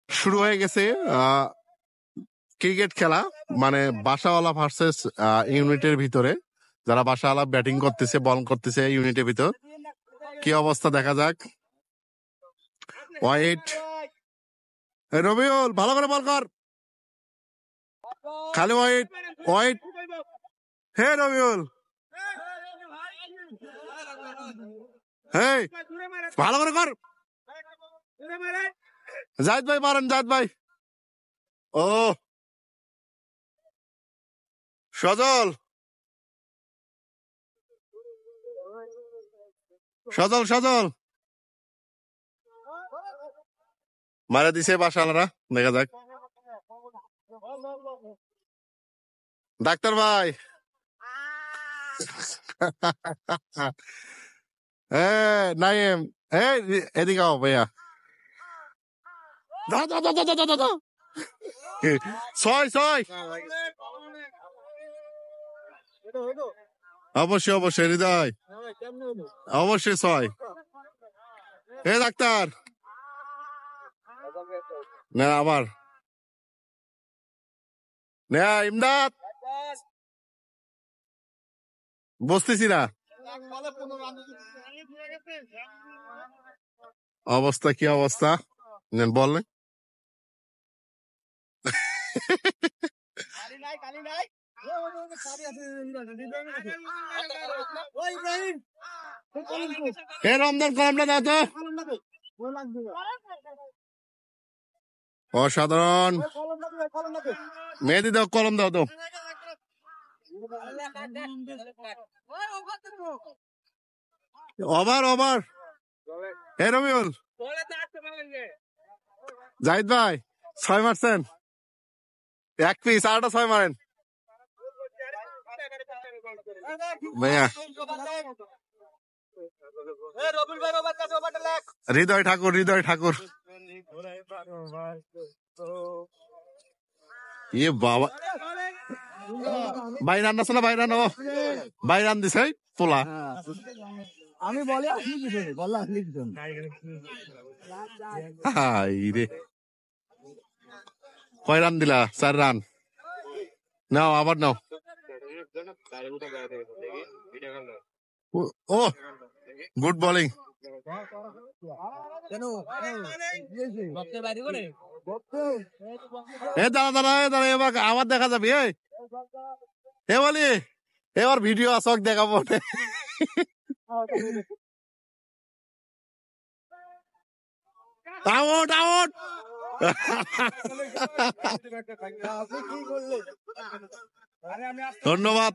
শুরু হয়ে গেছে ক্রিকেট খেলা, মানে বাসাওয়ালা ভার্সেস ইউনিটের ভিতরে। যারা বাসাওয়ালা ব্যাটিং করতেছে, বল করতেছে ইউনিটের ভিতর। কি অবস্থা দেখা যাক। ওয়াইট, রবিউল ভালো করে বল কর, খালি ওয়াইট ওয়াইট। হে রবিউল, হে ভালো করে কর। জাহিদ ভাই মারেন, জাহিদ ভাই। ও সজল, সজল সজল মারা দিছে বাসাওয়ালারা, দেখা যাক। ডাক্তার ভাই, নাইম, এদিকে আও ভাইয়া। ছয় ছয়, অবশ্যই অবশ্যই হৃদয়, অবশ্যই ছয়। ডাক্তার না, আবার না, ইমদাদ বসতেছি না। অবস্থা কি অবস্থা বললেন? রমজান কলমটা দাও তো। অসাধারণ, মেহেদি দাও, কলম দাও তো। Over over. রবিউল, জাহিদ ভাই ছয় মারছেন, এক পিস, আরটা ছয় মারেন ভাইয়া। হৃদয় ঠাকুর, হৃদয় ঠাকুর, ইয়ে বাবা, ভাই রান আছে না, ভাই রান, ও ভাই রান দিছে পোলা। আমি বলে রে, কয় রান দিলা? 4 রান। নাও আবার নাও। ও গুড বোলিং। দাঁড়া দাঁড়া দাঁড়া, এবার আবার দেখা যাবে। এ বলি, এবার ভিডিও আসক দেখাবো। Out out. ধন্যবাদ।